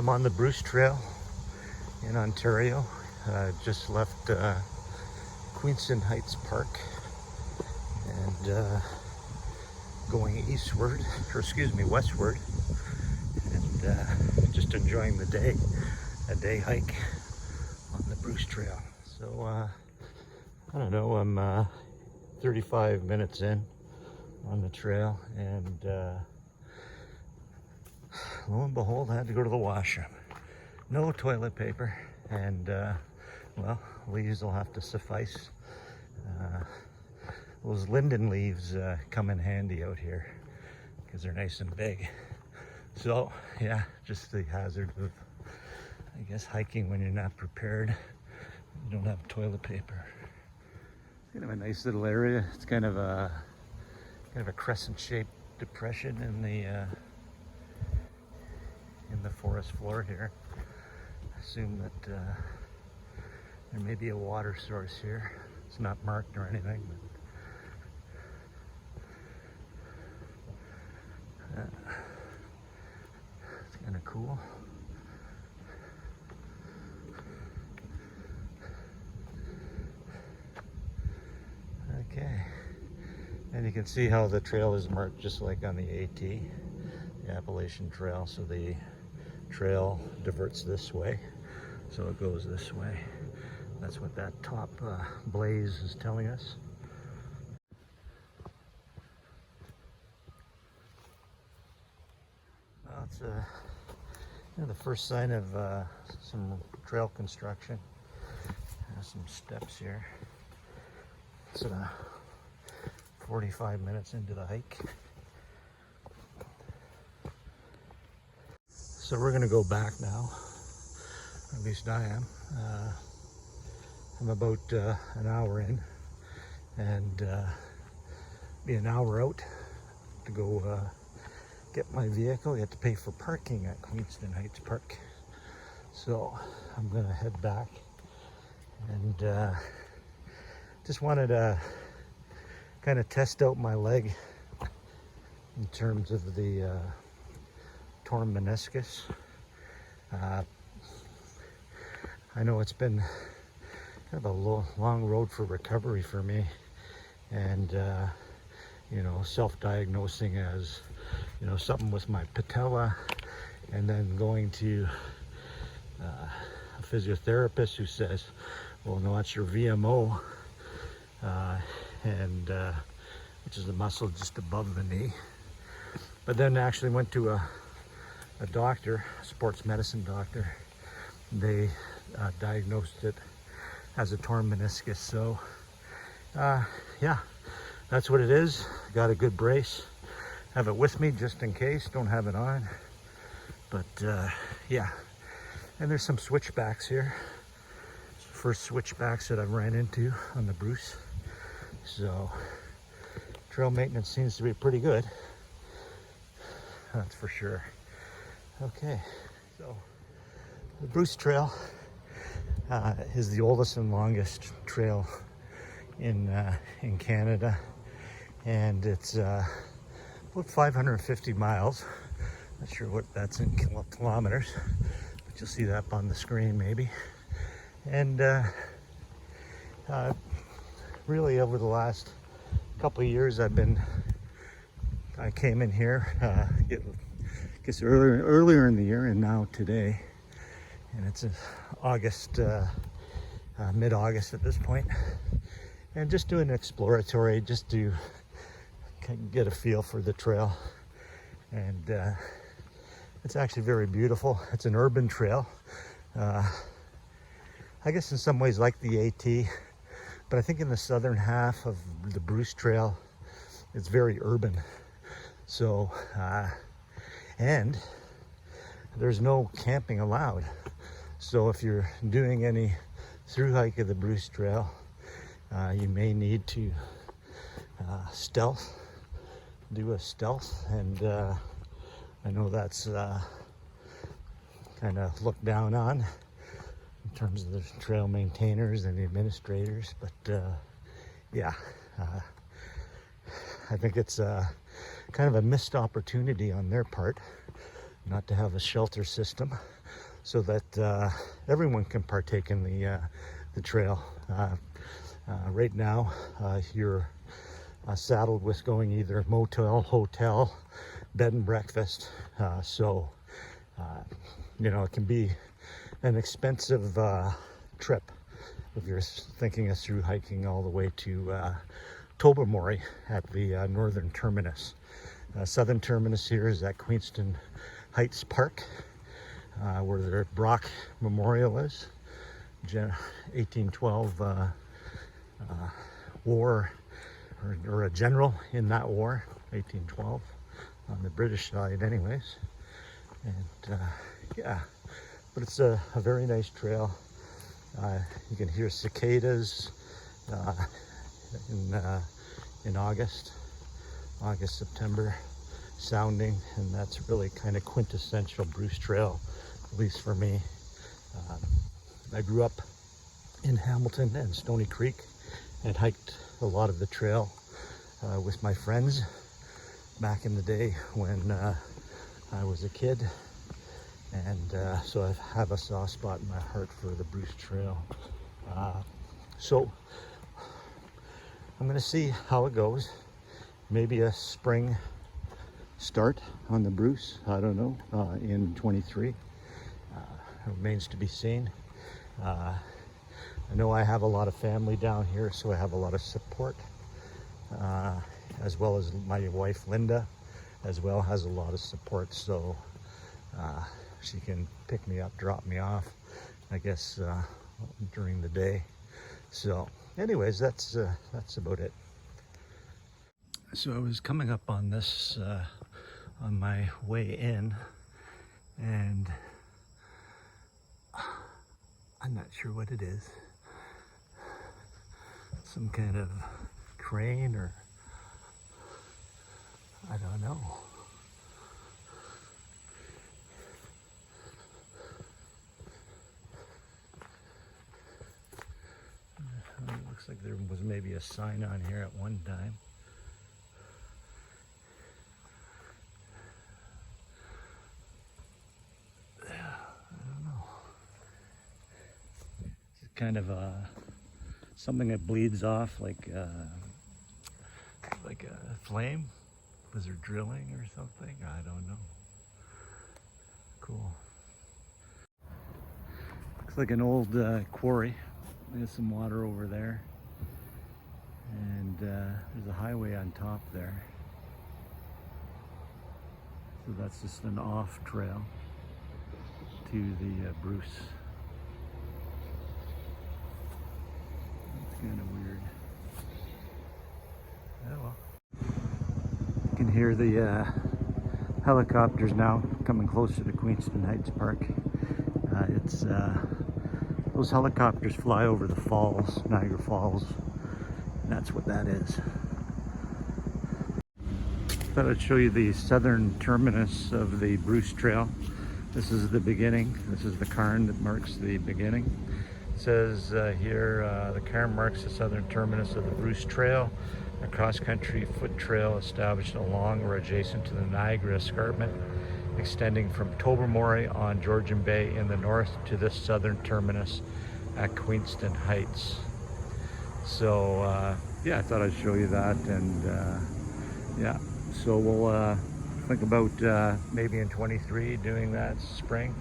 I'm on the Bruce Trail in Ontario. Just left Queenston Heights Park and going eastward, or excuse me, westward, and just enjoying the day, a day hike on the Bruce Trail. So I don't know, I'm 35 minutes in on the trail, and lo and behold, I had to go to the washroom. No toilet paper, and well, leaves will have to suffice. Those linden leaves come in handy out here because they're nice and big. So yeah, just the hazard of, I guess, hiking when you're not prepared. You don't have toilet paper. Kind of a nice little area. It's kind of a crescent-shaped depression in the forest floor here. I assume that there may be a water source here. It's not marked or anything, but it's kind of cool. Okay, and you can see how the trail is marked just like on the AT, the Appalachian Trail. So the trail diverts this way, so it goes this way. That's what that top blaze is telling us. Well, it's the first sign of some trail construction. There's some steps here. It's 45 minutes into the hike. So we're going to go back now, at least I am. I'm about an hour in, and be an hour out to go get my vehicle. You have to pay for parking at Queenston Heights Park. So I'm going to head back, and just wanted to kind of test out my leg in terms of the torn meniscus. I know it's been kind of a long road for recovery for me, and you know, self-diagnosing as, you know, something with my patella, and then going to a physiotherapist who says, well, no, that's your VMO, and which is the muscle just above the knee. But then actually went to a doctor, a sports medicine doctor. They diagnosed it as a torn meniscus. So yeah, that's what it is. Got a good brace. Have it with me just in case. Don't have it on. But yeah, and there's some switchbacks here. First switchbacks that I've ran into on the Bruce. So trail maintenance seems to be pretty good. That's for sure. Okay, so the Bruce Trail is the oldest and longest trail in Canada, and it's about 550 miles. Not sure what that's in kilometers, but you'll see that up on the screen maybe. And really over the last couple of years, I came in here, I guess earlier in the year, and now today, and it's August, mid-August at this point, and just doing exploratory, just to get a feel for the trail. And it's actually very beautiful. It's an urban trail, I guess in some ways like the AT, but I think in the southern half of the Bruce Trail, it's very urban. So, and there's no camping allowed. So if you're doing any through hike of the Bruce Trail, you may need to do a stealth, and I know that's kind of looked down on in terms of the trail maintainers and the administrators, but yeah, I think it's kind of a missed opportunity on their part not to have a shelter system so that everyone can partake in the trail. Right now, you're saddled with going either motel, hotel, bed and breakfast. So you know, it can be an expensive trip if you're thinking us through hiking all the way to Tobermory at the northern terminus. Southern terminus here is at Queenston Heights Park, where the Brock Memorial is. 1812 war, or a general in that war, 1812, on the British side anyways. And yeah, but it's a very nice trail. You can hear cicadas in August, September sounding, and that's really kind of quintessential Bruce Trail, at least for me. I grew up in Hamilton and Stony Creek and hiked a lot of the trail with my friends back in the day when I was a kid, and so I have a soft spot in my heart for the Bruce Trail. So I'm gonna see how it goes. Maybe a spring start on the Bruce, I don't know, in 23. Remains to be seen. I know I have a lot of family down here, so I have a lot of support, as well as my wife Linda as well has a lot of support, so she can pick me up, drop me off, I guess, during the day. So anyways, that's about it. So I was coming up on this on my way in, and I'm not sure what it is. Some kind of crane, or I don't know. It looks like there was maybe a sign on here at one time. Kind of something that bleeds off like a flame. Was there drilling or something? I don't know. Cool. Looks like an old quarry. There's some water over there, and there's a highway on top there. So that's just an off trail to the Bruce. Kind of weird. Oh well. You can hear the helicopters now coming closer to Queenston Heights Park. Those helicopters fly over the falls, Niagara Falls. And that's what that is. Thought I'd show you the southern terminus of the Bruce Trail. This is the beginning. This is the cairn that marks the beginning. It says here, the cairn marks the southern terminus of the Bruce Trail, a cross-country foot trail established along or adjacent to the Niagara Escarpment, extending from Tobermory on Georgian Bay in the north to this southern terminus at Queenston Heights. So yeah, I thought I'd show you that, and yeah, so we'll think about maybe in 23 doing that spring.